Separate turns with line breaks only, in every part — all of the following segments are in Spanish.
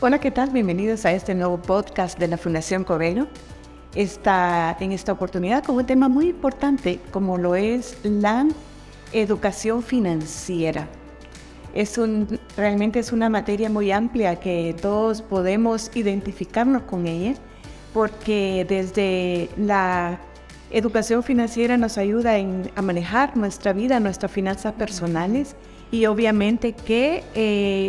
Hola, ¿qué tal? Bienvenidos a este nuevo podcast de la Fundación Covelo. En esta oportunidad con un tema muy importante como lo es la educación financiera. Realmente es una materia muy amplia que todos podemos identificarnos con ella, porque desde la educación financiera nos ayuda a manejar nuestra vida, nuestras finanzas personales, y obviamente que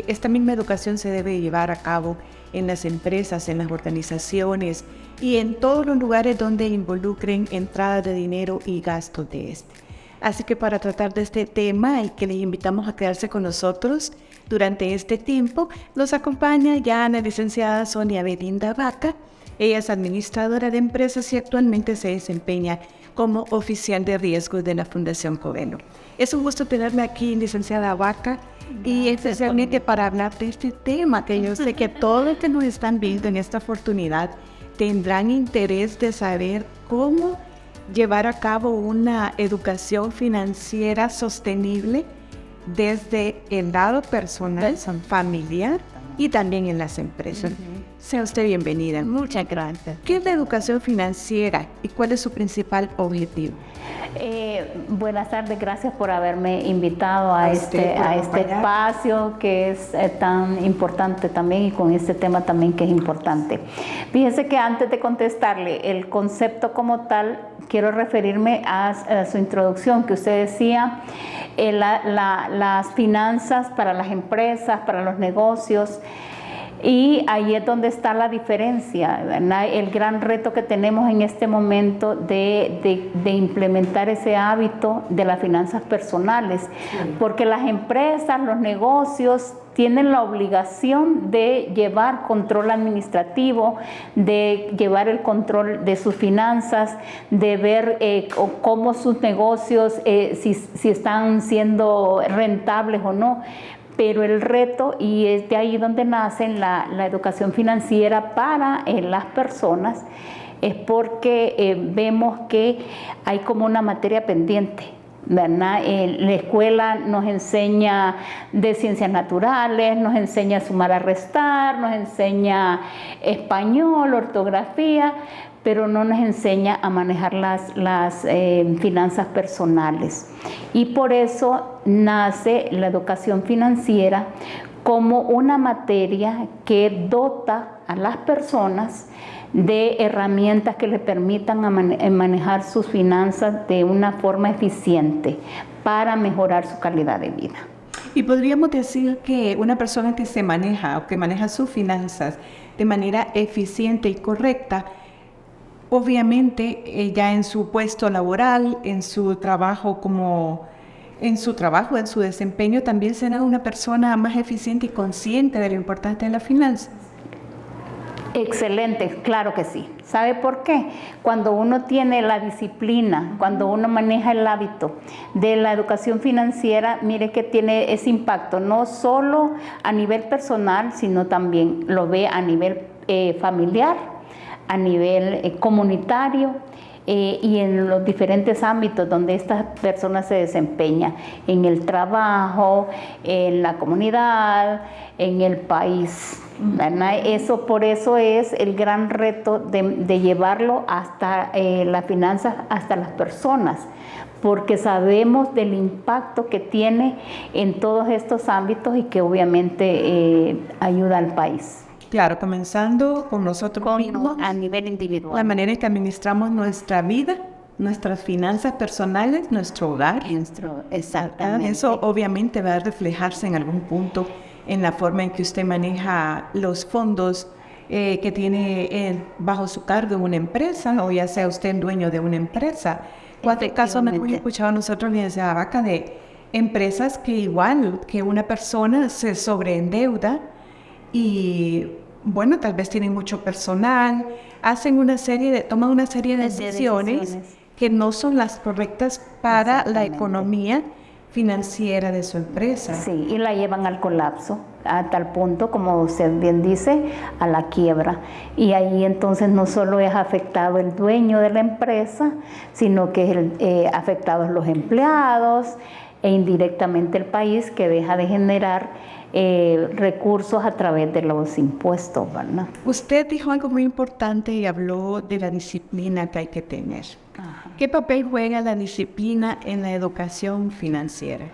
esta misma educación se debe llevar a cabo en las empresas, en las organizaciones y en todos los lugares donde involucren entrada de dinero y gasto de este. Así que para tratar de este tema y que les invitamos a quedarse con nosotros durante este tiempo, nos acompaña ya la licenciada Sonia Belinda Vaca. Ella es administradora de empresas y actualmente se desempeña como oficial de riesgos de la Fundación Covelo. Es un gusto tenerme aquí, licenciada Vaca, y especialmente para hablar de este tema, que yo sé que todos los que nos están viendo en esta oportunidad tendrán interés de saber cómo llevar a cabo una educación financiera sostenible desde el lado personal, familiar y también en las empresas. Sea usted bienvenida.
Muchas gracias.
¿Qué es la educación financiera y cuál es su principal objetivo?
Buenas tardes, gracias por haberme invitado a este espacio que es tan importante también, y con este tema también que es importante. Fíjese que antes de contestarle el concepto como tal, quiero referirme a su introducción, que usted decía las finanzas para las empresas, para los negocios. Y ahí es donde está la diferencia, ¿verdad? El gran reto que tenemos en este momento de implementar ese hábito de las finanzas personales, porque las empresas, los negocios tienen la obligación de llevar control administrativo, de llevar el control de sus finanzas, de ver cómo sus negocios, si están siendo rentables o no. Pero el reto, y es de ahí donde nace la educación financiera para las personas, es porque vemos que hay como una materia pendiente, ¿verdad? La escuela nos enseña de ciencias naturales, nos enseña a sumar, a restar, nos enseña español, ortografía, pero no nos enseña a manejar las finanzas personales. Y por eso nace la educación financiera como una materia que dota a las personas de herramientas que les permitan manejar sus finanzas de una forma eficiente para mejorar su calidad de vida.
Y podríamos decir que una persona que se maneja o que maneja sus finanzas de manera eficiente y correcta, obviamente ya en su puesto laboral, en su trabajo, en su desempeño, también será una persona más eficiente y consciente de lo importante de las finanzas.
Excelente, claro que sí. ¿Sabe por qué? Cuando uno tiene la disciplina, cuando uno maneja el hábito de la educación financiera, mire que tiene ese impacto, no solo a nivel personal, sino también lo ve a nivel familiar, a nivel comunitario, y en los diferentes ámbitos donde estas personas se desempeñan, en el trabajo, en la comunidad, en el país, ¿verdad? Por eso es el gran reto de llevarlo hasta las finanzas, hasta las personas, porque sabemos del impacto que tiene en todos estos ámbitos y que obviamente ayuda al país.
Claro, comenzando con nosotros mismos,
a nivel individual.
La manera en que administramos nuestra vida, nuestras finanzas personales, nuestro hogar.
Exactamente.
Eso obviamente va a reflejarse en algún punto en la forma en que usted maneja los fondos que tiene bajo su cargo en una empresa, o ya sea usted el dueño de una empresa. ¿Cuántos casos hemos escuchado nosotros, licenciada Vaca, de empresas que igual que una persona se sobreendeuda y bueno, tal vez tienen mucho personal, toman una serie de decisiones que no son las correctas para la economía financiera de su empresa?
Sí, y la llevan al colapso, a tal punto, como usted bien dice, a la quiebra. Y ahí entonces no solo es afectado el dueño de la empresa, sino que es afectados los empleados e indirectamente el país, que deja de generar recursos a través de los impuestos, ¿verdad?
Usted dijo algo muy importante y habló de la disciplina que hay que tener. Ajá. ¿Qué papel juega la disciplina en la educación financiera?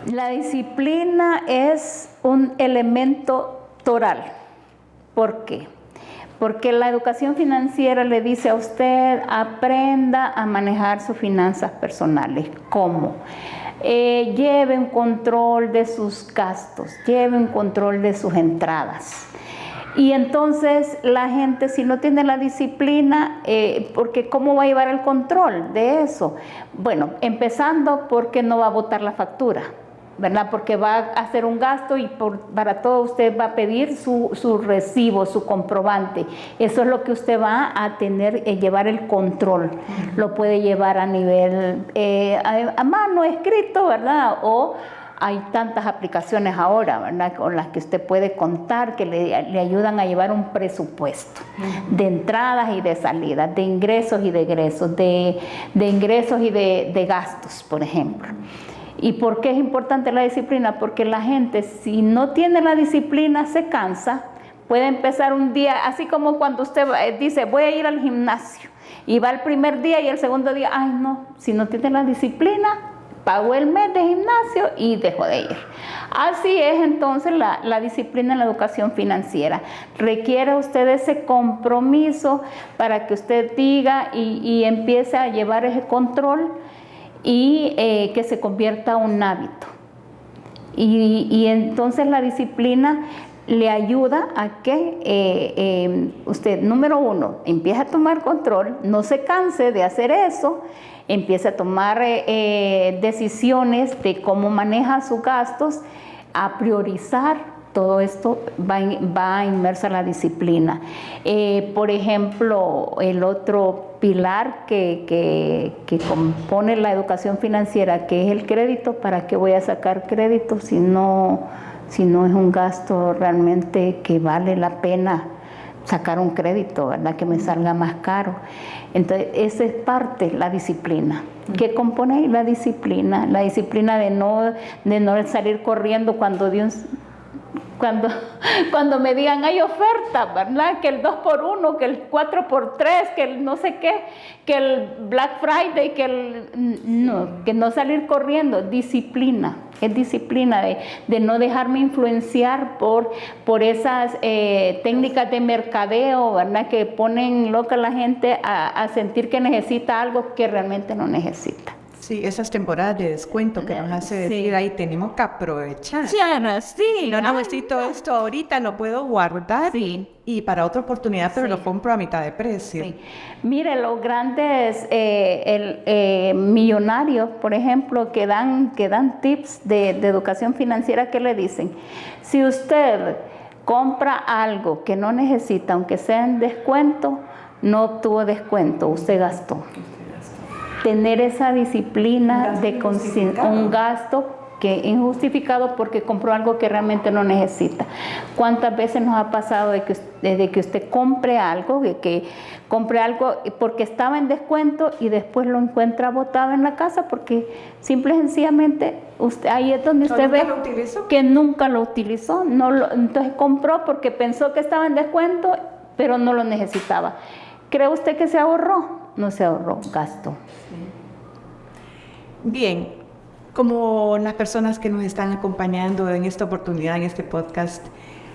La disciplina es un elemento toral. ¿Por qué? Porque la educación financiera le dice a usted, aprenda a manejar sus finanzas personales. ¿Cómo? Lleve un control de sus gastos, lleve un control de sus entradas. Y entonces la gente, si no tiene la disciplina, porque ¿cómo va a llevar el control de eso? Bueno, empezando porque no va a botar la factura, ¿verdad? Porque va a hacer un gasto y para todo usted va a pedir su recibo, su comprobante. Eso es lo que usted va a tener, llevar el control. Lo puede llevar a nivel, a mano, escrito, ¿verdad? O hay tantas aplicaciones ahora, ¿verdad?, con las que usted puede contar, que le ayudan a llevar un presupuesto de entradas y de salidas, de ingresos y de egresos, de ingresos y de gastos, por ejemplo. ¿Y por qué es importante la disciplina? Porque la gente, si no tiene la disciplina, se cansa. Puede empezar un día, así como cuando usted dice, voy a ir al gimnasio, y va el primer día y el segundo día, ay no, si no tiene la disciplina, pagó el mes de gimnasio y dejó de ir. Así es entonces la disciplina en la educación financiera. Requiere usted ese compromiso para que usted diga y empiece a llevar ese control y que se convierta en un hábito. Y entonces la disciplina le ayuda a que usted, número uno, empiece a tomar control, no se canse de hacer eso, empiece a tomar decisiones de cómo maneja sus gastos, a priorizar. Todo esto va inmersa en la disciplina. Por ejemplo, el otro pilar que compone la educación financiera, que es el crédito. ¿Para qué voy a sacar crédito si no es un gasto realmente que vale la pena sacar un crédito, ¿verdad?, que me salga más caro? Entonces, esa es parte de la disciplina. ¿Qué compone la disciplina? La disciplina de no salir corriendo cuando me digan hay oferta, ¿verdad? Que el 2x1, que el 4x3, que el no sé qué, que el Black Friday, que no salir corriendo. Disciplina, es disciplina de no dejarme influenciar por esas técnicas de mercadeo, ¿verdad?, que ponen loca a la gente a sentir que necesita algo que realmente no necesita.
Sí, esas temporadas de descuento que nos hace decir, ahí tenemos que aprovechar.
Sí, sí.
No necesito esto ahorita, lo puedo guardar y para otra oportunidad, pero lo compro a mitad de precio. Sí.
Mire, los grandes millonarios, por ejemplo, que dan tips de educación financiera, ¿qué le dicen? Si usted compra algo que no necesita, aunque sea en descuento, no obtuvo descuento, usted gastó. Tener esa disciplina de un gasto que es injustificado porque compró algo que realmente no necesita. ¿Cuántas veces nos ha pasado de que usted compre algo porque estaba en descuento y después lo encuentra botado en la casa porque simple y sencillamente ahí es donde usted ve que nunca lo utilizó? Entonces compró porque pensó que estaba en descuento, pero no lo necesitaba. ¿Cree usted que se ahorró? No se ahorró, gastó.
Bien, como las personas que nos están acompañando en esta oportunidad, en este podcast,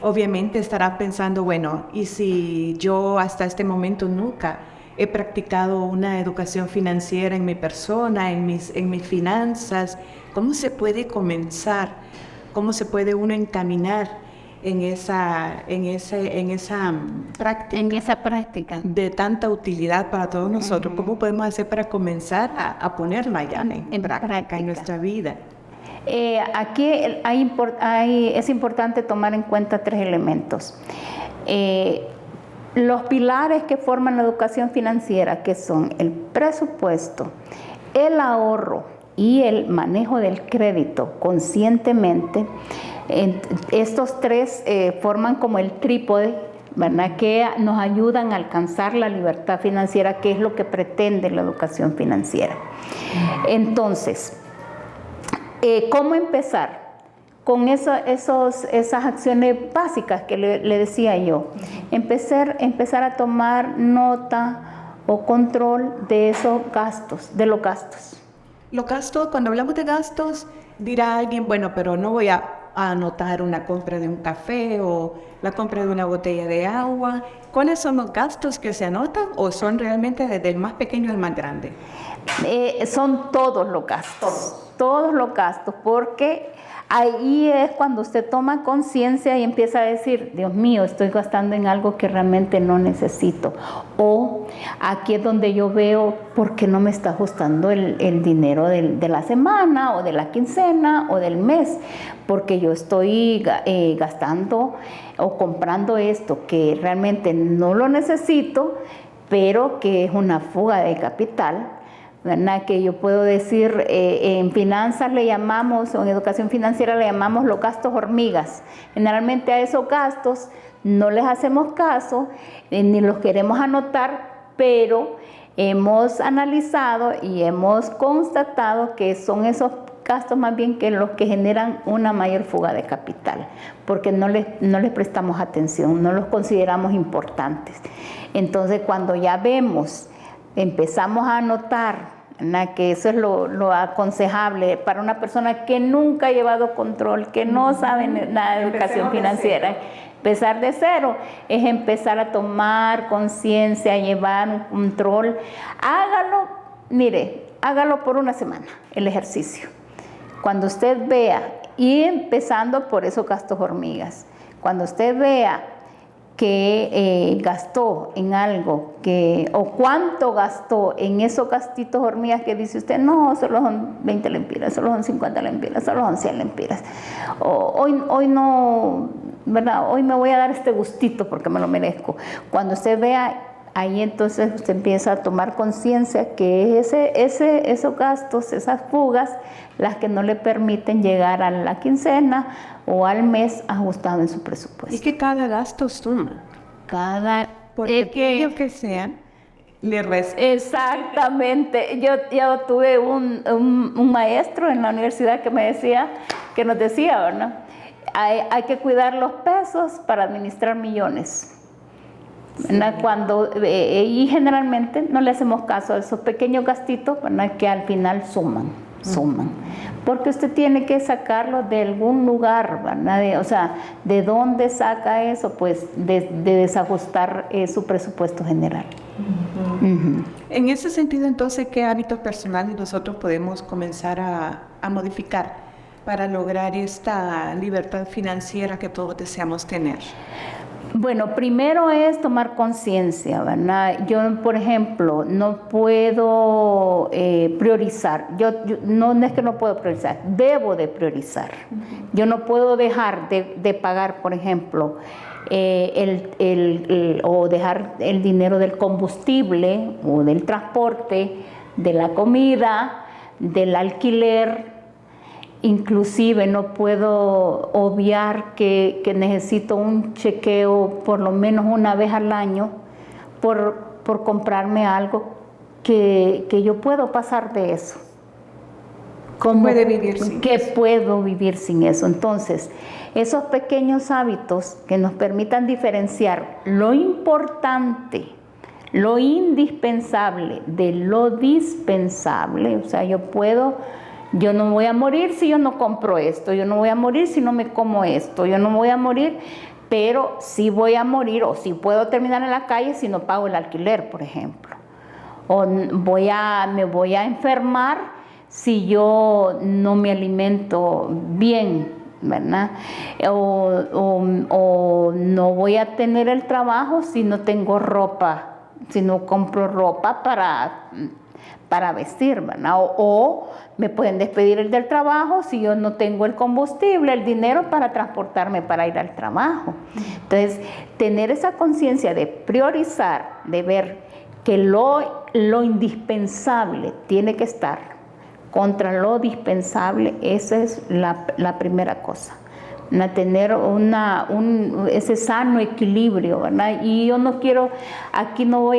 obviamente estarán pensando, bueno, ¿y si yo hasta este momento nunca he practicado una educación financiera en mi persona, en mis finanzas? ¿Cómo se puede comenzar? ¿Cómo se puede uno encaminar en esa práctica de tanta utilidad para todos nosotros? ¿Cómo podemos hacer para comenzar a ponerla ya en práctica en nuestra vida?
Aquí es importante tomar en cuenta 3 elementos. Los pilares que forman la educación financiera, que son el presupuesto, el ahorro y el manejo del crédito conscientemente. Estos 3 forman como el trípode, ¿verdad?, que nos ayudan a alcanzar la libertad financiera, que es lo que pretende la educación financiera. Entonces, ¿cómo empezar? con esas acciones básicas que le decía yo, empezar a tomar nota o control de esos gastos, de los gastos.
Los gastos, cuando hablamos de gastos, dirá alguien, bueno, pero no voy a anotar una compra de un café o la compra de una botella de agua. ¿Cuáles son los gastos que se anotan o son realmente desde el más pequeño al más grande?
Son todos los gastos, porque ahí es cuando usted toma conciencia y empieza a decir, Dios mío, estoy gastando en algo que realmente no necesito. O aquí es donde yo veo por qué no me está ajustando el dinero de la semana o de la quincena o del mes, porque yo estoy gastando o comprando esto que realmente no lo necesito, pero que es una fuga de capital, ¿verdad? Que yo puedo decir, en finanzas le llamamos, o en educación financiera le llamamos los gastos hormigas. Generalmente a esos gastos no les hacemos caso, ni los queremos anotar, pero hemos analizado y hemos constatado que son esos gastos más bien que los que generan una mayor fuga de capital, porque no les prestamos atención, no los consideramos importantes. Entonces, cuando ya vemos, empezamos a anotar, ¿verdad?, que eso es lo aconsejable para una persona que nunca ha llevado control, que no sabe nada de educación financiera. Empezar de cero es empezar a tomar conciencia, a llevar un control. Hágalo por una semana, el ejercicio. Cuando usted vea, y empezando por esos gastos hormigas, cuando usted vea que gastó en algo, o cuánto gastó en esos gastitos hormigas que dice usted, no, solo son 20 lempiras, solo son 50 lempiras, solo son 100 lempiras. Hoy no, ¿verdad? Hoy me voy a dar este gustito porque me lo merezco. Cuando usted vea, ahí entonces usted empieza a tomar conciencia que esos gastos, esas fugas, las que no le permiten llegar a la quincena o al mes ajustado en su presupuesto.
Y que cada gasto suma. Porque pequeño que sean, le resta.
Exactamente. Yo tuve un maestro en la universidad que nos decía, ¿verdad? Hay que cuidar los pesos para administrar millones. Sí. Y generalmente no le hacemos caso a esos pequeños gastitos, ¿verdad?, que al final suman, porque usted tiene que sacarlo de algún lugar, ¿verdad? O sea, ¿de dónde saca eso? Pues de desajustar su presupuesto general.
En ese sentido, entonces, ¿qué hábitos personales nosotros podemos comenzar a modificar para lograr esta libertad financiera que todos deseamos tener?
Bueno, primero es tomar conciencia, ¿verdad? Yo, por ejemplo, no puedo priorizar. Yo no es que no puedo priorizar, debo de priorizar. Yo no puedo dejar de pagar, por ejemplo, o dejar el dinero del combustible o del transporte, de la comida, del alquiler. Inclusive no puedo obviar que necesito un chequeo por lo menos una vez al año por comprarme algo que yo puedo pasar de eso.
¿Cómo puede vivir sin
que eso? Puedo vivir sin eso. Entonces, esos pequeños hábitos que nos permitan diferenciar lo importante, lo indispensable de lo dispensable, o sea, yo no voy a morir si yo no compro esto, yo no voy a morir si no me como esto, yo no voy a morir, pero sí voy a morir o sí puedo terminar en la calle si no pago el alquiler, por ejemplo. O me voy a enfermar si yo no me alimento bien, ¿verdad? O no voy a tener el trabajo si no tengo ropa, si no compro ropa para vestir, ¿verdad? O me pueden despedir del trabajo si yo no tengo el combustible, el dinero para transportarme para ir al trabajo. Entonces, tener esa conciencia de priorizar, de ver que lo indispensable tiene que estar contra lo dispensable, esa es la primera cosa. tener ese sano equilibrio, ¿verdad? Y yo no quiero, aquí no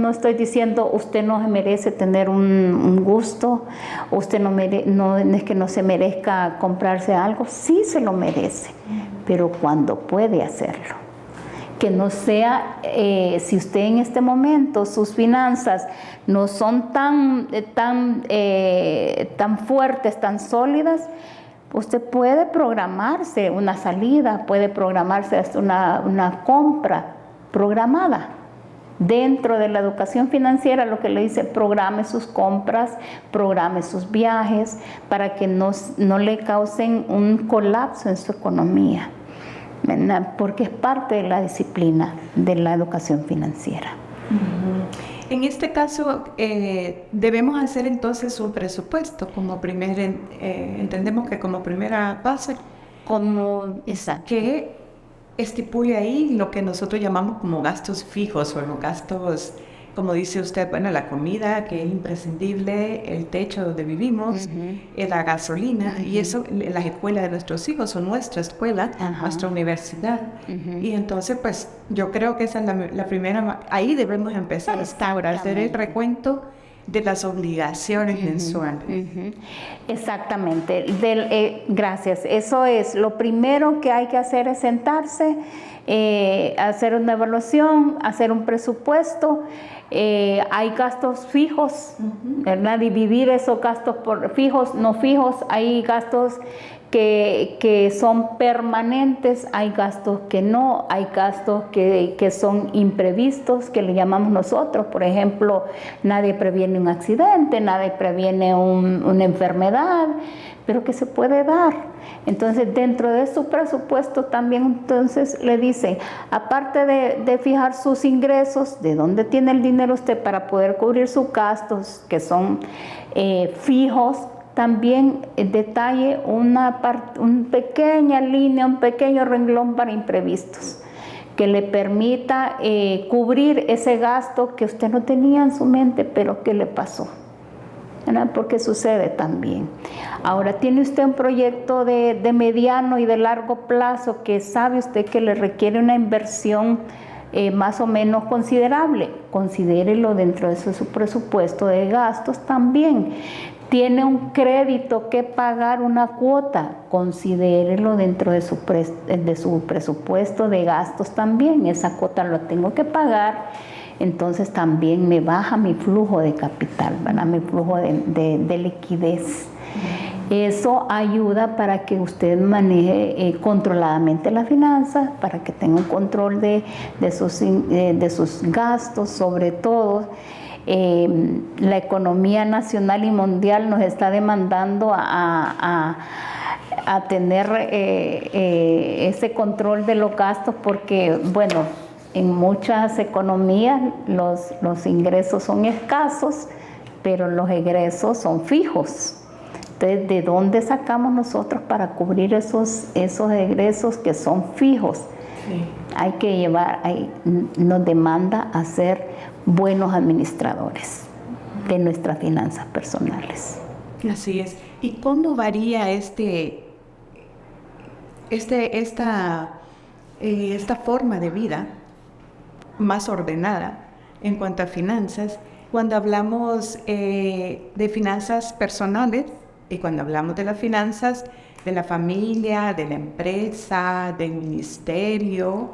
estoy diciendo usted no merece tener un gusto, usted no es que no se merezca comprarse algo, sí se lo merece, pero cuando puede hacerlo. Que no sea, si usted en este momento sus finanzas no son tan fuertes, tan sólidas, usted puede programarse una salida, puede programarse hasta una compra programada. Dentro de la educación financiera, lo que le dice, programe sus compras, programe sus viajes, para que no le causen un colapso en su economía, ¿verdad? Porque es parte de la disciplina de la educación financiera.
En este caso, debemos hacer entonces un presupuesto como entendemos que como primera base, que estipule ahí lo que nosotros llamamos como gastos fijos o los gastos, como dice usted, bueno, la comida que es imprescindible, el techo donde vivimos, la gasolina, y eso, las escuelas de nuestros hijos son nuestra escuela, nuestra universidad. Y entonces, pues, yo creo que esa es la primera, ahí debemos empezar ahora, hacer el recuento de las obligaciones mensuales.
Exactamente, gracias. Eso es, lo primero que hay que hacer es sentarse, hacer una evaluación, hacer un presupuesto. Hay gastos fijos, ¿verdad? Dividir esos gastos por fijos, no fijos. Hay gastos que son permanentes, hay gastos que no, hay gastos que son imprevistos, que le llamamos nosotros. Por ejemplo, nadie previene un accidente, nadie previene una enfermedad, pero que se puede dar. Entonces, dentro de su presupuesto también entonces le dicen, aparte de fijar sus ingresos, de dónde tiene el dinero usted para poder cubrir sus gastos, que son fijos, también detalle una pequeña línea, un pequeño renglón para imprevistos, que le permita cubrir ese gasto que usted no tenía en su mente, pero que le pasó, ¿verdad? Porque sucede también. Ahora, tiene usted un proyecto de mediano y de largo plazo que sabe usted que le requiere una inversión más o menos considerable, considérelo dentro de su presupuesto de gastos también. Tiene un crédito que pagar, una cuota, considérelo dentro de su presupuesto de gastos también. Esa cuota lo tengo que pagar, entonces también me baja mi flujo de capital, ¿verdad? Mi flujo de liquidez. Eso ayuda para que usted maneje controladamente las finanzas, para que tenga un control de sus gastos, sobre todo. La economía nacional y mundial nos está demandando a tener ese control de los gastos, porque, bueno, en muchas economías los ingresos son escasos, pero los egresos son fijos. Entonces, ¿de dónde sacamos nosotros para cubrir esos egresos que son fijos? Sí. Nos demanda a ser buenos administradores de nuestras finanzas personales.
Así es. ¿Y cómo varía esta forma de vida más ordenada en cuanto a finanzas cuando hablamos de finanzas personales y cuando hablamos de las finanzas de la familia, de la empresa, del ministerio,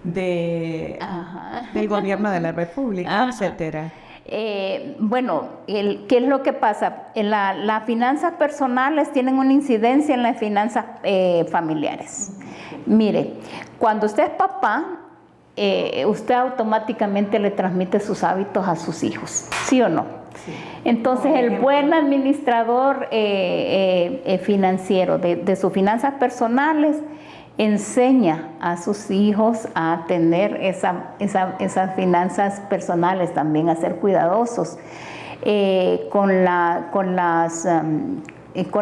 del gobierno de la República, etcétera?
Bueno, ¿qué es lo que pasa? Las finanzas personales tienen una incidencia en las finanzas familiares. Mire, cuando usted es papá, usted automáticamente le transmite sus hábitos a sus hijos, ¿sí o no? Sí. Entonces, el buen administrador financiero de sus finanzas personales enseña a sus hijos a tener esas finanzas personales, también a ser cuidadosos con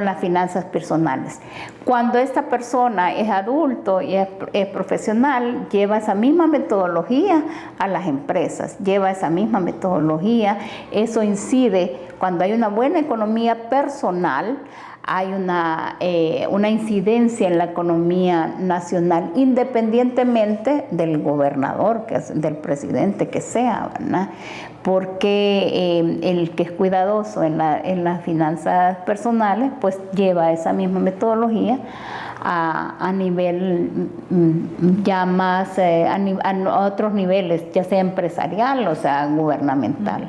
las finanzas personales. Cuando esta persona es adulto y es profesional, lleva esa misma metodología a las empresas, lleva esa misma metodología. Eso incide, cuando hay una buena economía personal, hay una incidencia en la economía nacional, independientemente del gobernador, del presidente que sea, ¿verdad? Porque el que es cuidadoso en las finanzas personales, pues lleva esa misma metodología a nivel ya más, a otros niveles, ya sea empresarial o sea gubernamental.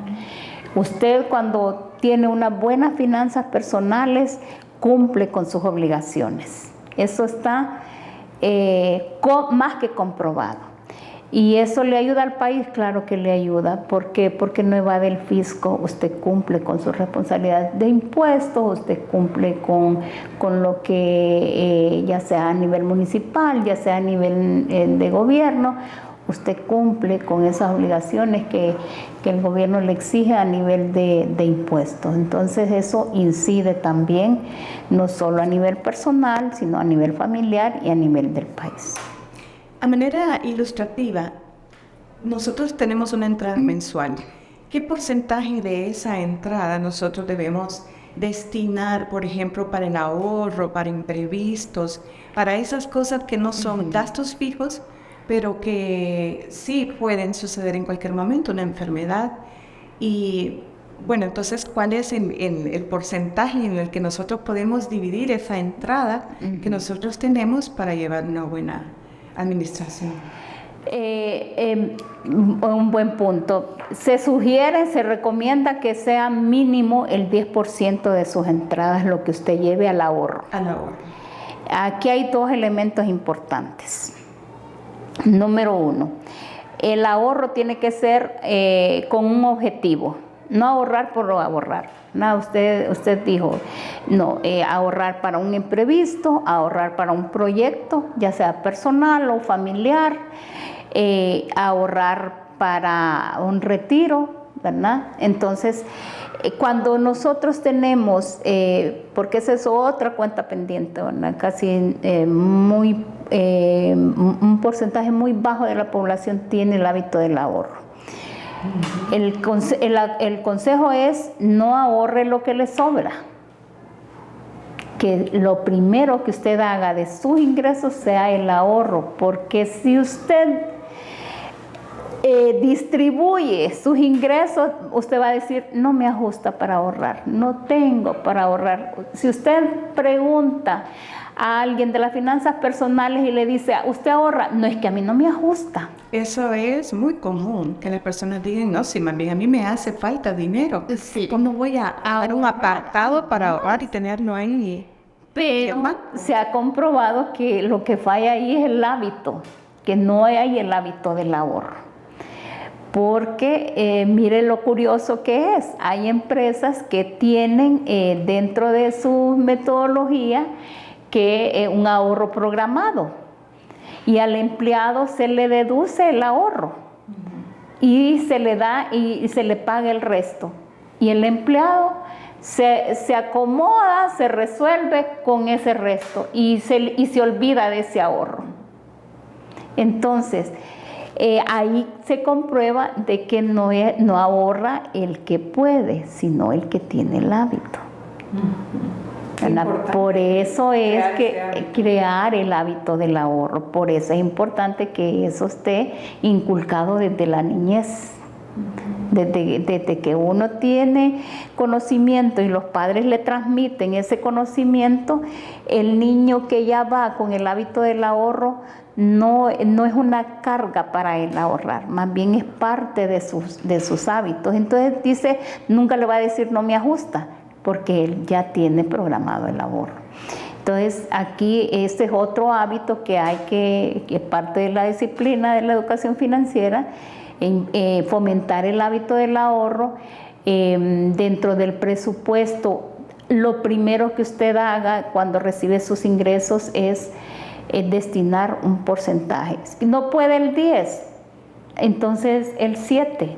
Usted cuando tiene unas buenas finanzas personales, cumple con sus obligaciones. Eso está más que comprobado. ¿Y eso le ayuda al país? Claro que le ayuda. ¿Por qué? Porque no evade el fisco, usted cumple con sus responsabilidades de impuestos, usted cumple con lo que ya sea a nivel municipal, ya sea a nivel de gobierno, usted cumple con esas obligaciones que el gobierno le exige a nivel de impuestos. Entonces eso incide también no solo a nivel personal, sino a nivel familiar y a nivel del país.
A manera ilustrativa, nosotros tenemos una entrada mensual. ¿Qué porcentaje de esa entrada nosotros debemos destinar, por ejemplo, para el ahorro, para imprevistos, para esas cosas que no son gastos fijos, pero que sí pueden suceder en cualquier momento, una enfermedad? Y bueno, entonces, ¿cuál es el porcentaje en el que nosotros podemos dividir esa entrada que nosotros tenemos para llevar una buena administración?
Un buen punto. Se recomienda que sea mínimo el 10% de sus entradas lo que usted lleve al ahorro.
Al ahorro.
Aquí hay dos elementos importantes. Número uno, el ahorro tiene que ser con un objetivo, no ahorrar por ahorrar. No, usted dijo, no, ahorrar para un imprevisto, ahorrar para un proyecto, ya sea personal o familiar, ahorrar para un retiro, ¿verdad? Entonces, cuando nosotros tenemos, porque esa es otra cuenta pendiente, ¿verdad? Casi un porcentaje muy bajo de la población tiene el hábito del ahorro. El consejo es no ahorre lo que le sobra. Que lo primero que usted haga de sus ingresos sea el ahorro, porque si usted distribuye sus ingresos, usted va a decir, no me ajusta para ahorrar, no tengo para ahorrar. Si usted pregunta a alguien de las finanzas personales y le dice, ¿usted ahorra? No, es que a mí no me ajusta.
Eso es muy común, que las personas digan, no, si más bien a mí me hace falta dinero.
Sí.
¿Cómo voy a dar un apartado para ahorrar y tenerlo ahí?
Pero se ha comprobado que lo que falla ahí es el hábito, que no hay el hábito del ahorro. Porque mire lo curioso que es, hay empresas que tienen dentro de su metodología que un ahorro programado y al empleado se le deduce el ahorro y se le da y se le paga el resto y el empleado se acomoda, se resuelve con ese resto y se olvida de ese ahorro. Entonces ahí se comprueba de que no ahorra el que puede, sino el que tiene el hábito. Por eso es crear el hábito del ahorro. Por eso es importante que eso esté inculcado desde la niñez. Desde que uno tiene conocimiento y los padres le transmiten ese conocimiento, el niño que ya va con el hábito del ahorro no es una carga para él ahorrar, más bien es parte de sus hábitos. Entonces dice, nunca le va a decir no me ajusta, porque él ya tiene programado el ahorro. Entonces aquí este es otro hábito que hay que parte de la disciplina de la educación financiera, fomentar el hábito del ahorro. Dentro del presupuesto, lo primero que usted haga cuando recibe sus ingresos es destinar un porcentaje. Si no puede el 10, entonces el 7.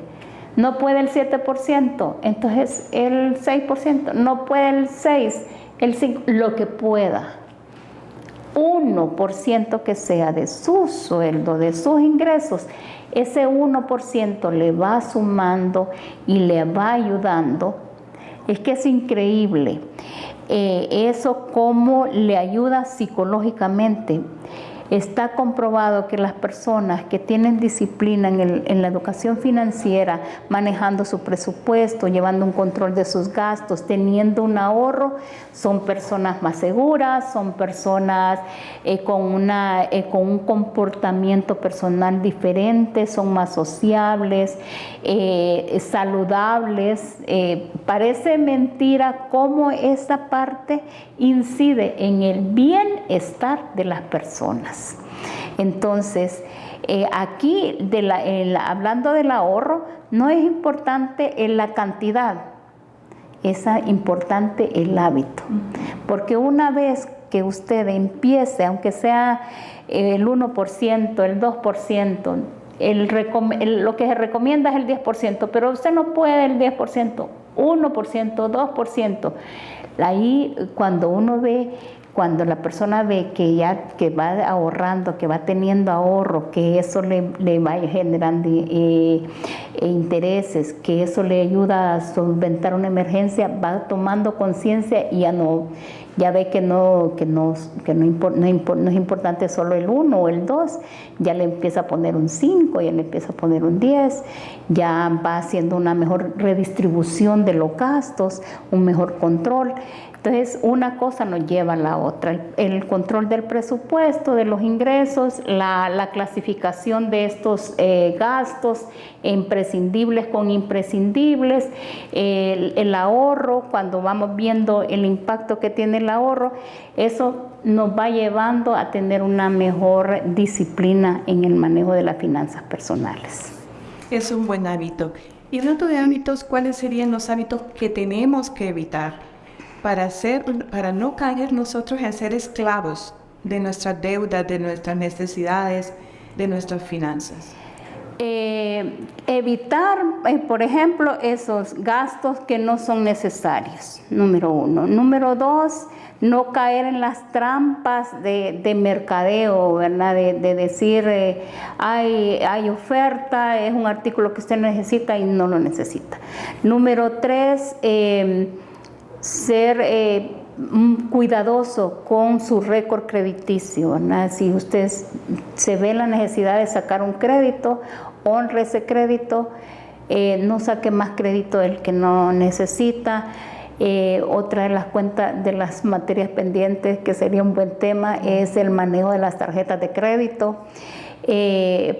No puede el 7%, entonces el 6%. No puede el 6, el 5, lo que pueda. 1% que sea de su sueldo, de sus ingresos, ese 1% le va sumando y le va ayudando. Es que es increíble. eso cómo le ayuda psicológicamente. Está comprobado que las personas que tienen disciplina en la educación financiera, manejando su presupuesto, llevando un control de sus gastos, teniendo un ahorro, son personas más seguras, son personas con un comportamiento personal diferente, son más sociables, saludables. Parece mentira cómo esa parte incide en el bienestar de las personas. Entonces, aquí hablando del ahorro, no es importante la cantidad, es importante el hábito, porque una vez que usted empiece, aunque sea el 1%, el 2%, lo que se recomienda es el 10%, pero usted no puede el 10%, 1%, 2%. Ahí cuando la persona ve que va ahorrando, que va teniendo ahorro, que eso le va generando intereses, que eso le ayuda a solventar una emergencia, va tomando conciencia y ya ve que no es importante solo el 1 o el 2, ya le empieza a poner un 5, ya le empieza a poner un 10, ya va haciendo una mejor redistribución de los gastos, un mejor control. Entonces, una cosa nos lleva a la otra. El control del presupuesto, de los ingresos, la clasificación de estos gastos, imprescindibles con imprescindibles, el ahorro, cuando vamos viendo el impacto que tiene el ahorro, eso nos va llevando a tener una mejor disciplina en el manejo de las finanzas personales.
Es un buen hábito. Y hablando de hábitos, ¿cuáles serían los hábitos que tenemos que evitar para no caer nosotros en ser esclavos de nuestras deudas, de nuestras necesidades, de nuestras finanzas?
Evitar, por ejemplo, esos gastos que no son necesarios, número 1. Número 2, no caer en las trampas de mercadeo, ¿verdad? De decir, hay oferta, es un artículo que usted necesita y no lo necesita. Número 3, ser cuidadoso con su récord crediticio, ¿verdad? Si usted se ve la necesidad de sacar un crédito, honre ese crédito, no saque más crédito del que no necesita. Otra de las cuentas de las materias pendientes que sería un buen tema es el manejo de las tarjetas de crédito.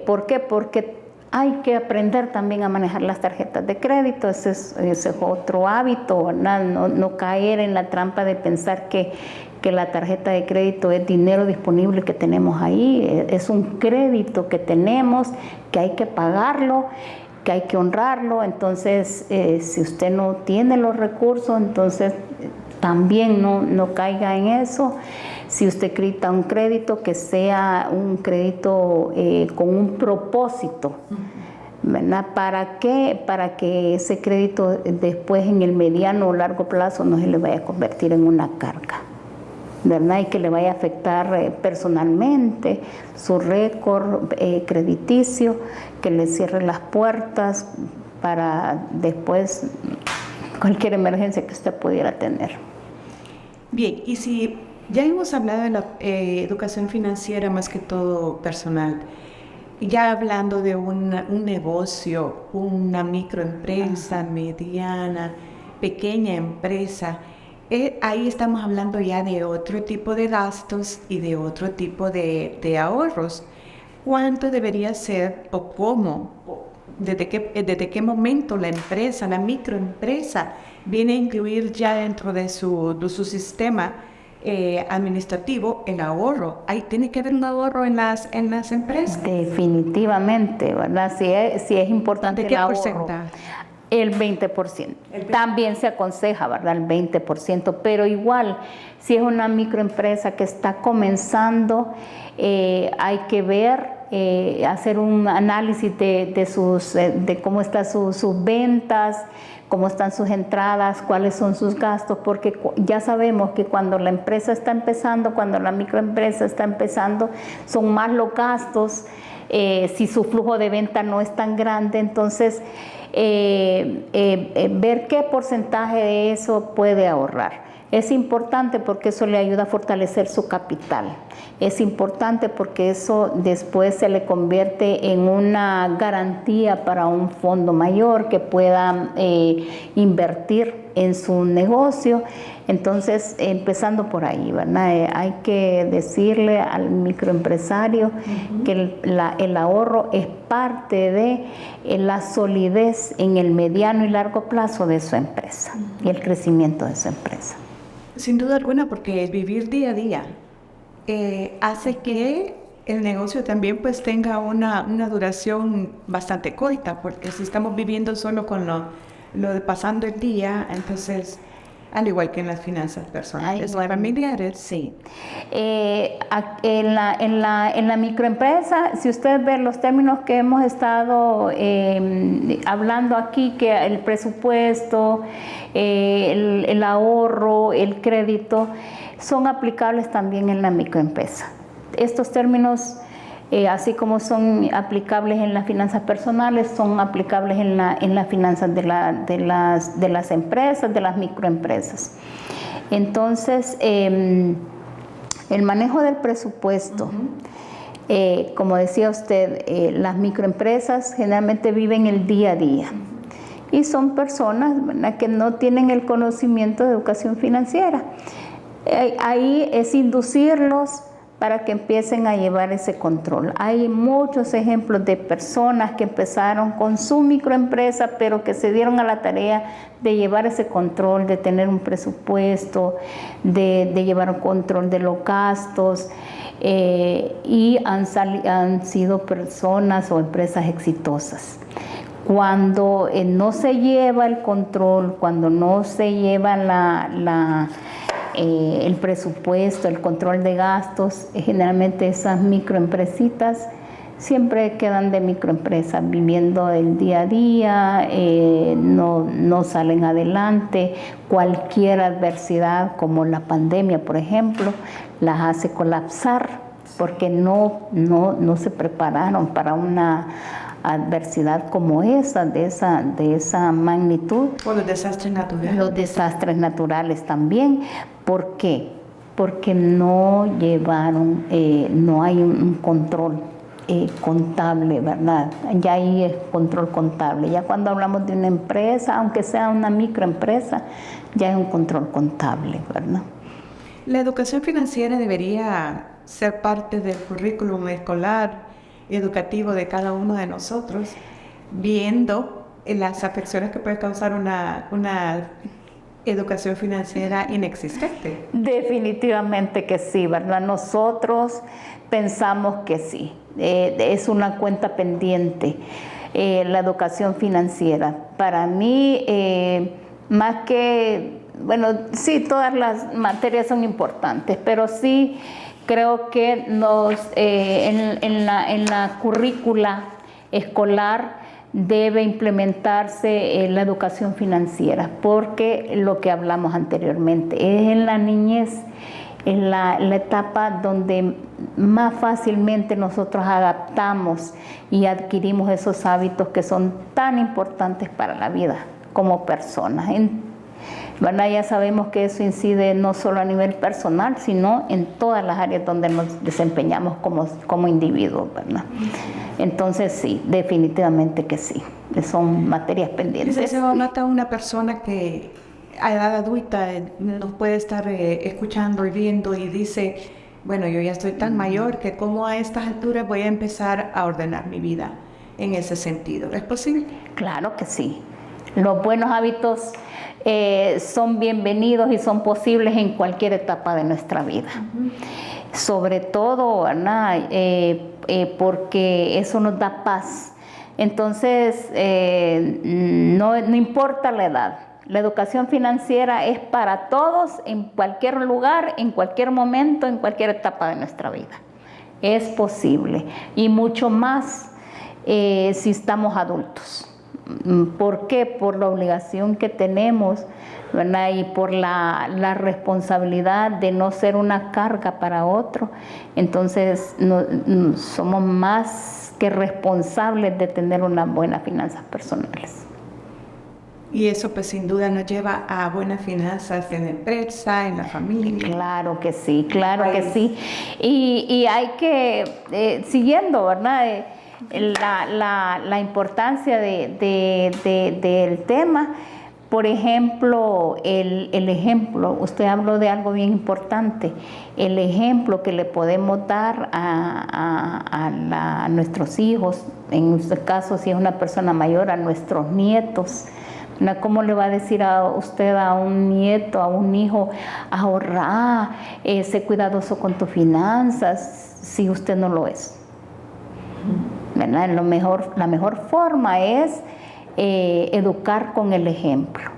¿Por qué? Porque hay que aprender también a manejar las tarjetas de crédito, ese es otro hábito, ¿verdad? No caer en la trampa de pensar que la tarjeta de crédito es dinero disponible que tenemos ahí, es un crédito que tenemos, que hay que pagarlo, que hay que honrarlo. Entonces, si usted no tiene los recursos, entonces también no caiga en eso. Si usted crea un crédito, que sea un crédito con un propósito, ¿verdad? ¿Para qué? Para que ese crédito después en el mediano o largo plazo no se le vaya a convertir en una carga, ¿verdad? Y que le vaya a afectar personalmente su récord crediticio, que le cierre las puertas para después cualquier emergencia que usted pudiera tener.
Bien, y si ya hemos hablado de la educación financiera más que todo personal, ya hablando de un negocio, una microempresa, mediana, pequeña empresa, ahí estamos hablando ya de otro tipo de gastos y de otro tipo de ahorros. ¿Cuánto debería ser o cómo, desde qué momento la empresa, la microempresa, viene a incluir ya dentro de su sistema administrativo el ahorro? Ahí tiene que haber un ahorro en las empresas.
Definitivamente, ¿verdad? Si es importante
¿De qué
el ahorro.
porcentaje?
El 20%. También se aconseja, ¿verdad? El 20%, pero igual, si es una microempresa que está comenzando, hay que ver, hacer un análisis de cómo están sus ventas, cómo están sus entradas, cuáles son sus gastos, porque ya sabemos que cuando la empresa está empezando, cuando la microempresa está empezando, son más los gastos. Si su flujo de venta no es tan grande, entonces ver qué porcentaje de eso puede ahorrar. Es importante porque eso le ayuda a fortalecer su capital. Es importante porque eso después se le convierte en una garantía para un fondo mayor que pueda invertir en su negocio. Entonces, empezando por ahí, ¿verdad? Hay que decirle al microempresario que el ahorro es parte de la solidez en el mediano y largo plazo de su empresa y el crecimiento de su empresa.
Sin duda alguna, porque vivir día a día hace que el negocio también pues tenga una duración bastante corta, porque si estamos viviendo solo con lo de pasando el día, entonces, al igual que en las finanzas personales o familiares.
Sí. En la microempresa, si ustedes ven los términos que hemos estado hablando aquí, que el presupuesto, el ahorro, el crédito, son aplicables también en la microempresa. Estos términos, así como son aplicables en las finanzas personales, son aplicables en las finanzas de las empresas, de las microempresas. Entonces, el manejo del presupuesto, como decía usted, las microempresas generalmente viven el día a día. Y son personas, ¿verdad?, que no tienen el conocimiento de educación financiera. Ahí es inducirlos para que empiecen a llevar ese control. Hay muchos ejemplos de personas que empezaron con su microempresa, pero que se dieron a la tarea de llevar ese control, de tener un presupuesto, de llevar un control de los gastos, y han sido personas o empresas exitosas. Cuando no se lleva el control, cuando no se lleva el presupuesto, el control de gastos, generalmente esas microempresitas siempre quedan de microempresa, viviendo el día a día, no salen adelante. Cualquier adversidad, como la pandemia, por ejemplo, las hace colapsar porque no se prepararon para una adversidad como esa, de esa magnitud.
O los desastres naturales.
Los desastres naturales también. ¿Por qué? Porque no llevaron, no hay un control contable, ¿verdad? Ya ahí es control contable. Ya cuando hablamos de una empresa, aunque sea una microempresa, ya es un control contable, ¿verdad?
La educación financiera debería ser parte del currículum escolar educativo de cada uno de nosotros, viendo las afecciones que puede causar una educación financiera inexistente.
Definitivamente que sí, ¿verdad? Nosotros pensamos que sí. Es una cuenta pendiente, la educación financiera. Para mí, más que, bueno, sí, todas las materias son importantes, pero sí creo que en la currícula escolar debe implementarse la educación financiera, porque lo que hablamos anteriormente es en la niñez, en la etapa donde más fácilmente nosotros adaptamos y adquirimos esos hábitos que son tan importantes para la vida como personas. ¿Verdad? Ya sabemos que eso incide no solo a nivel personal, sino en todas las áreas donde nos desempeñamos como individuos, ¿verdad? Entonces sí, definitivamente que sí, son materias pendientes.
Se nota una persona que a edad adulta nos puede estar escuchando y viendo y dice, bueno, yo ya estoy tan mayor que como a estas alturas voy a empezar a ordenar mi vida en ese sentido. ¿Es posible?
Claro que sí. Los buenos hábitos son bienvenidos y son posibles en cualquier etapa de nuestra vida. Sobre todo, ¿verdad? Porque eso nos da paz. Entonces, no importa la edad. La educación financiera es para todos, en cualquier lugar, en cualquier momento, en cualquier etapa de nuestra vida. Es posible. Y mucho más si estamos adultos. ¿Por qué? Por la obligación que tenemos, ¿verdad? Y por la responsabilidad de no ser una carga para otro. Entonces, somos más que responsables de tener unas buenas finanzas personales.
Y eso pues sin duda nos lleva a buenas finanzas en la empresa, en la familia.
Claro que sí, claro que sí. Y hay que, siguiendo, ¿verdad? La importancia del tema. Por ejemplo, el ejemplo, usted habló de algo bien importante, el ejemplo que le podemos dar a nuestros hijos, en nuestro caso si es una persona mayor, a nuestros nietos. ¿Cómo le va a decir a usted a un nieto, a un hijo, ahorra, sé cuidadoso con tus finanzas, si usted no lo es? ¿Verdad? La mejor forma es educar con el ejemplo.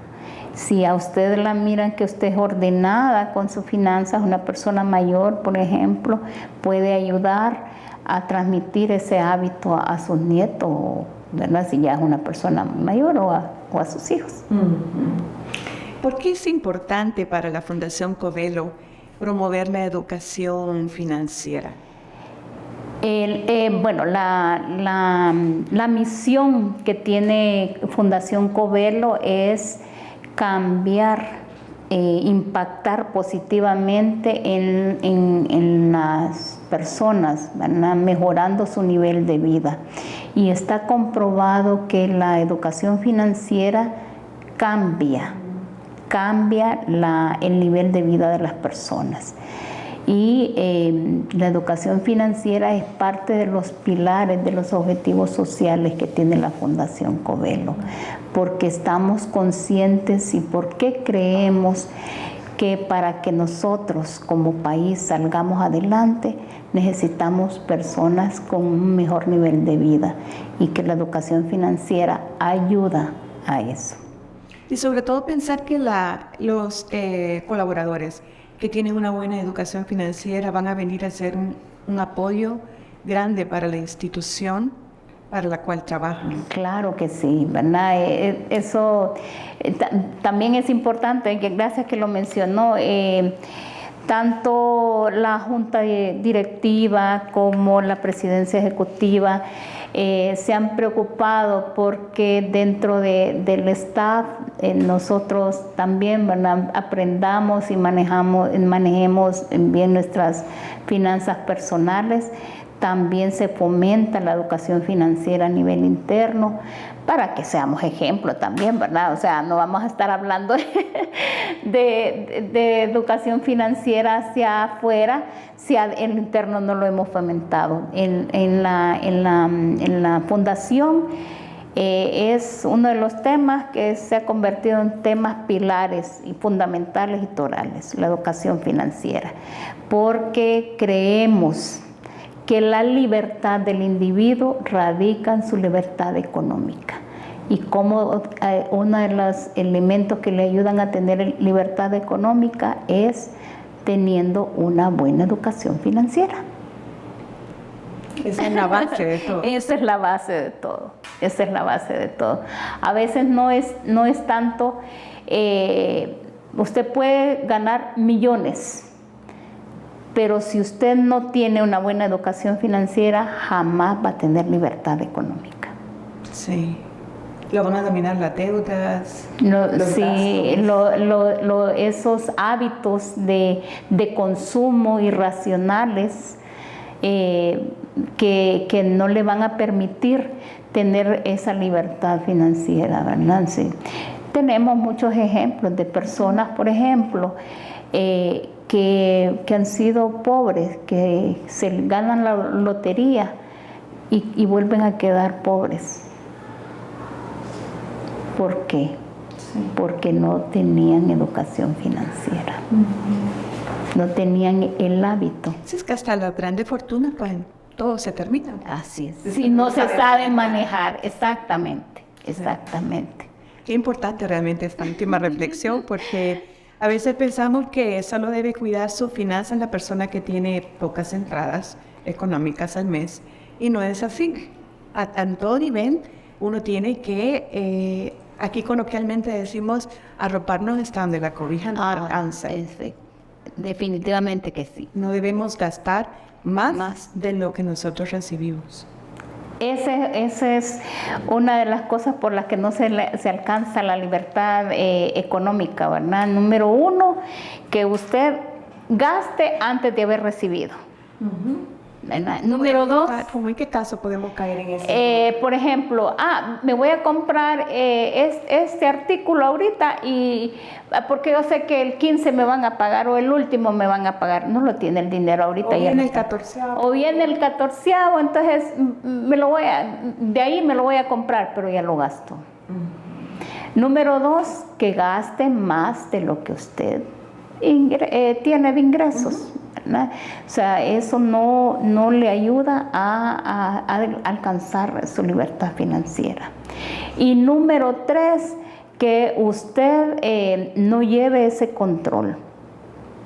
Si a usted la miran que usted es ordenada con sus finanzas, una persona mayor, por ejemplo, puede ayudar a transmitir ese hábito a sus nietos, ¿verdad? Si ya es una persona mayor o a sus hijos.
¿Por qué es importante para la Fundación Covelo promover la educación financiera?
Bueno, la misión que tiene Fundación Covelo es cambiar, impactar positivamente en las personas, ¿verdad? Mejorando su nivel de vida. Y está comprobado que la educación financiera cambia el nivel de vida de las personas. Y la educación financiera es parte de los pilares de los objetivos sociales que tiene la Fundación Covelo, porque estamos conscientes y porque creemos que para que nosotros como país salgamos adelante necesitamos personas con un mejor nivel de vida y que la educación financiera ayuda a eso.
Y sobre todo pensar que los colaboradores que tienen una buena educación financiera van a venir a ser un apoyo grande para la institución para la cual trabajan.
Claro que sí, ¿verdad? Eso también es importante, que gracias que lo mencionó, tanto la Junta Directiva como la Presidencia Ejecutiva se han preocupado porque dentro del staff nosotros también, ¿verdad?, aprendamos y manejemos bien nuestras finanzas personales. También se fomenta la educación financiera a nivel interno para que seamos ejemplo también, ¿verdad? O sea, no vamos a estar hablando de educación financiera hacia afuera si el interno no lo hemos fomentado. En la fundación es uno de los temas que se ha convertido en temas pilares y fundamentales y torales, la educación financiera, porque creemos que la libertad del individuo radica en su libertad económica. Y como uno de los elementos que le ayudan a tener libertad económica es teniendo una buena educación financiera.
Esa es la base de todo.
Esa es la base de todo. Esa es la base de todo. A veces no es tanto, usted puede ganar millones, pero si usted no tiene una buena educación financiera, jamás va a tener libertad económica.
Sí. Lo van a dominar las deudas.
Esos hábitos de consumo irracionales que no le van a permitir tener esa libertad financiera, ¿verdad? Sí. Tenemos muchos ejemplos de personas, por ejemplo, que han sido pobres, que se ganan la lotería y vuelven a quedar pobres. ¿Por qué? Sí. Porque no tenían educación financiera. No tenían el hábito.
Es que hasta las grandes fortunas, pues, todo se termina.
Así es. Si no se sabe manejar, exactamente.
Qué importante realmente esta última reflexión, porque a veces pensamos que solo debe cuidar sus finanzas la persona que tiene pocas entradas económicas al mes, y no es así. A todo nivel uno tiene que, aquí coloquialmente decimos, arroparnos hasta donde la cobija nos alcanza.
Definitivamente que sí.
No debemos gastar más de lo que nosotros recibimos.
Esa es una de las cosas por las que no se alcanza la libertad económica, ¿verdad? Número uno, que usted gaste antes de haber recibido. Número dos,
¿en qué caso podemos caer en eso?
por ejemplo, me voy a comprar este artículo ahorita y porque yo sé que el 15 me van a pagar o el último me van a pagar. No lo tiene el dinero ahorita.
O viene el 14avo.
O viene el 14avo, entonces de ahí me lo voy a comprar, pero ya lo gasto. Número dos, que gaste más de lo que usted tiene de ingresos. ¿verdad? O sea, eso no le ayuda a alcanzar su libertad financiera. Y número tres, que usted no lleve ese control,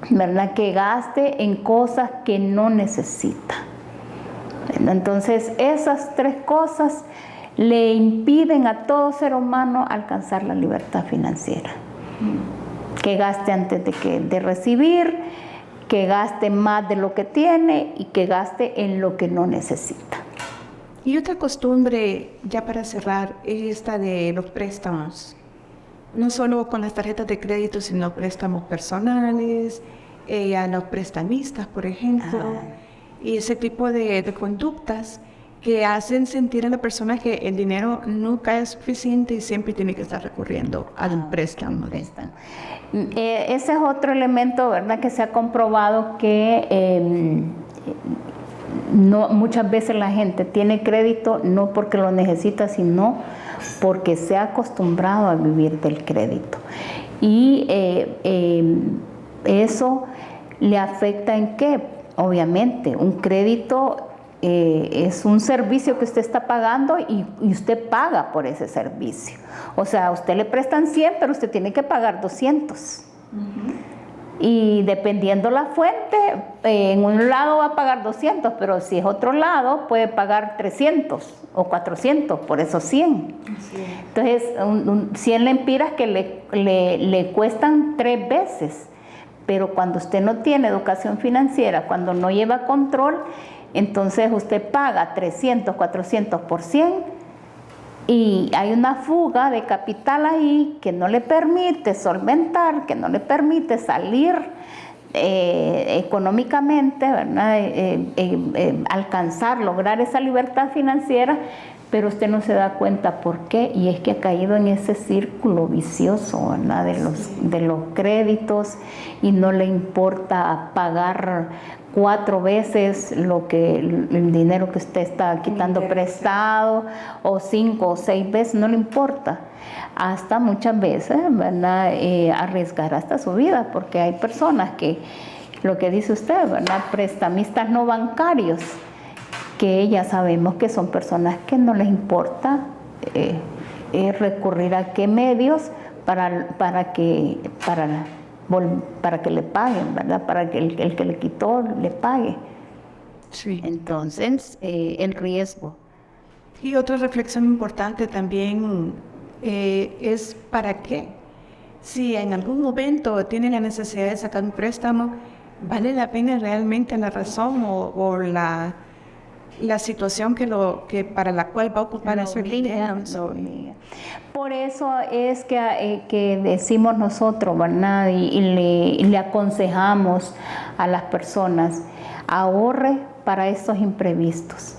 ¿verdad? Que gaste en cosas que no necesita. ¿verdad? Entonces, esas tres cosas le impiden a todo ser humano alcanzar la libertad financiera. Que gaste antes de recibir, que gaste más de lo que tiene y que gaste en lo que no necesita.
Y otra costumbre, ya para cerrar, es esta de los préstamos. No solo con las tarjetas de crédito, sino préstamos personales, a los prestamistas, por ejemplo, y ese tipo de conductas que hacen sentir a la persona que el dinero nunca es suficiente y siempre tiene que estar recurriendo al préstamo.
Ese es otro elemento, ¿verdad?, que se ha comprobado que muchas veces la gente tiene crédito no porque lo necesita, sino porque se ha acostumbrado a vivir del crédito. Y eso le afecta en qué. Obviamente, un crédito es un servicio que usted está pagando y usted paga por ese servicio. O sea, a usted le prestan 100, pero usted tiene que pagar 200. Y dependiendo la fuente, en un lado va a pagar 200, pero si es otro lado, puede pagar 300 o 400, por esos 100. Sí. Entonces, 100 lempiras que le cuestan 3 veces. Pero cuando usted no tiene educación financiera, cuando no lleva control, entonces usted paga 300, 400 por 100 y hay una fuga de capital ahí que no le permite solventar, que no le permite salir económicamente, ¿verdad? Alcanzar, lograr esa libertad financiera, pero usted no se da cuenta por qué, y es que ha caído en ese círculo vicioso, ¿verdad? De los créditos, y no le importa pagar 4 veces el dinero que usted está quitando prestado, o 5 o 6 veces, no le importa. Hasta muchas veces, ¿verdad? Arriesgar hasta su vida, porque hay personas que, lo que dice usted, ¿verdad? Prestamistas no bancarios, que ya sabemos que son personas que no les importa recurrir a qué medios para que le paguen, ¿verdad? Para que el que le quitó le pague.
Sí.
Entonces, el riesgo.
Y otra reflexión importante también es ¿para qué? Si en algún momento tienen la necesidad de sacar un préstamo, ¿vale la pena realmente la razón o la situación para la cual va a ocupar ese dinero?
Por eso es que decimos nosotros, ¿verdad? Y le aconsejamos a las personas, ahorre para estos imprevistos.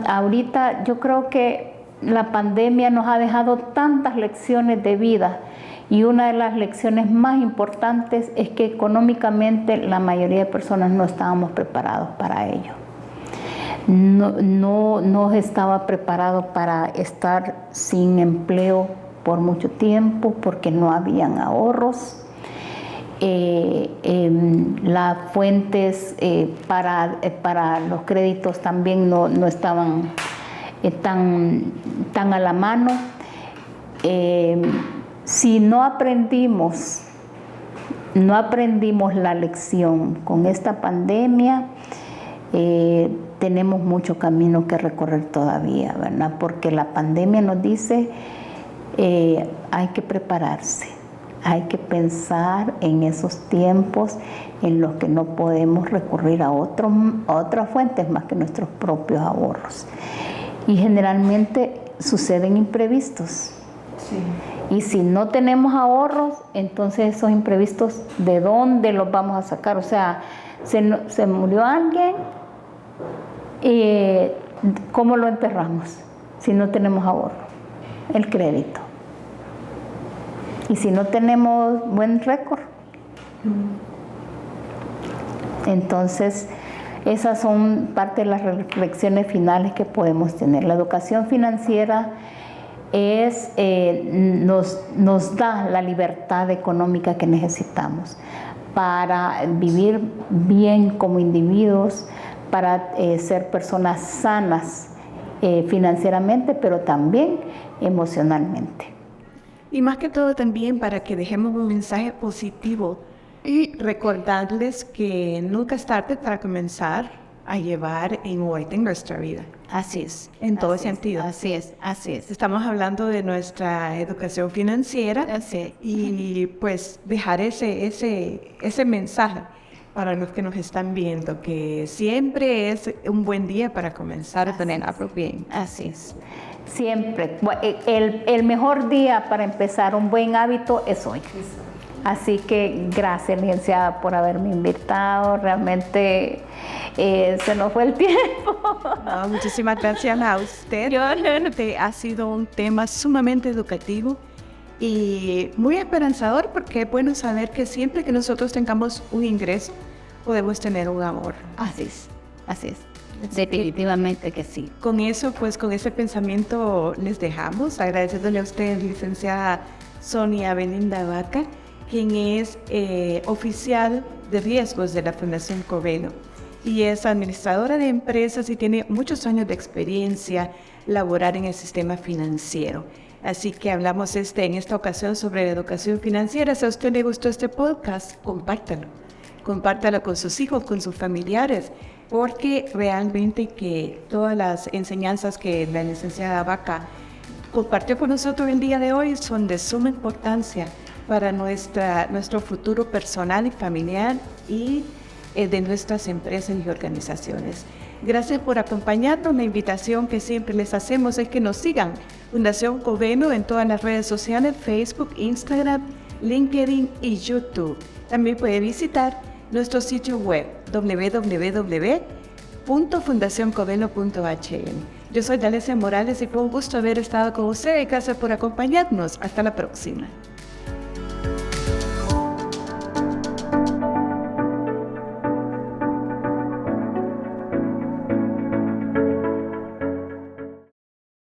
Ahorita yo creo que la pandemia nos ha dejado tantas lecciones de vida, y una de las lecciones más importantes es que económicamente la mayoría de personas no estábamos preparados para ello. No estaba preparado para estar sin empleo por mucho tiempo porque no habían ahorros. Las fuentes para los créditos también no estaban tan a la mano. Si no aprendimos la lección con esta pandemia, tenemos mucho camino que recorrer todavía, ¿verdad? Porque la pandemia nos dice hay que prepararse, hay que pensar en esos tiempos en los que no podemos recurrir a otras fuentes más que nuestros propios ahorros. y generalmente suceden imprevistos. Sí. Y si no tenemos ahorros, entonces esos imprevistos, ¿de dónde los vamos a sacar? O sea, se murió alguien, ¿cómo lo enterramos si no tenemos ahorro? El crédito. Y si no tenemos buen récord. Entonces, esas son parte de las reflexiones finales que podemos tener. La educación financiera nos da la libertad económica que necesitamos para vivir bien como individuos, para ser personas sanas financieramente, pero también emocionalmente.
Y más que todo también para que dejemos un mensaje positivo y recordarles que nunca es tarde para comenzar a llevar en orden nuestra vida.
Así es.
En todo sentido.
Así es.
Estamos hablando de nuestra educación financiera y pues dejar ese mensaje para los que nos están viendo, que siempre es un buen día para comenzar a tener algo bien.
Así es. Siempre. El mejor día para empezar un buen hábito es hoy. Así que gracias, licenciada, por haberme invitado. Realmente se nos fue el tiempo.
No, muchísimas gracias a usted. Ha sido un tema sumamente educativo y muy esperanzador, porque es bueno saber que siempre que nosotros tengamos un ingreso, podemos tener un ahorro.
Así es. Definitivamente que sí.
Con eso, pues con ese pensamiento les dejamos, agradeciéndole a usted, licenciada Sonia Belinda Vaca, quien es oficial de riesgos de la Fundación Covelo y es administradora de empresas y tiene muchos años de experiencia laborar en el sistema financiero. Así que hablamos en esta ocasión sobre la educación financiera. Si a usted le gustó este podcast, compártalo con sus hijos, con sus familiares, porque realmente que todas las enseñanzas que la licenciada Vaca compartió con nosotros el día de hoy son de suma importancia para nuestro futuro personal y familiar y de nuestras empresas y organizaciones. Gracias por acompañarnos. La invitación que siempre les hacemos es que nos sigan Fundación Covelo en todas las redes sociales, Facebook, Instagram, LinkedIn y YouTube. También puede visitar nuestro sitio web www.fundacioncovelo.hn. Yo soy Dalecia Morales y fue un gusto haber estado con ustedes. Gracias por acompañarnos. Hasta la próxima.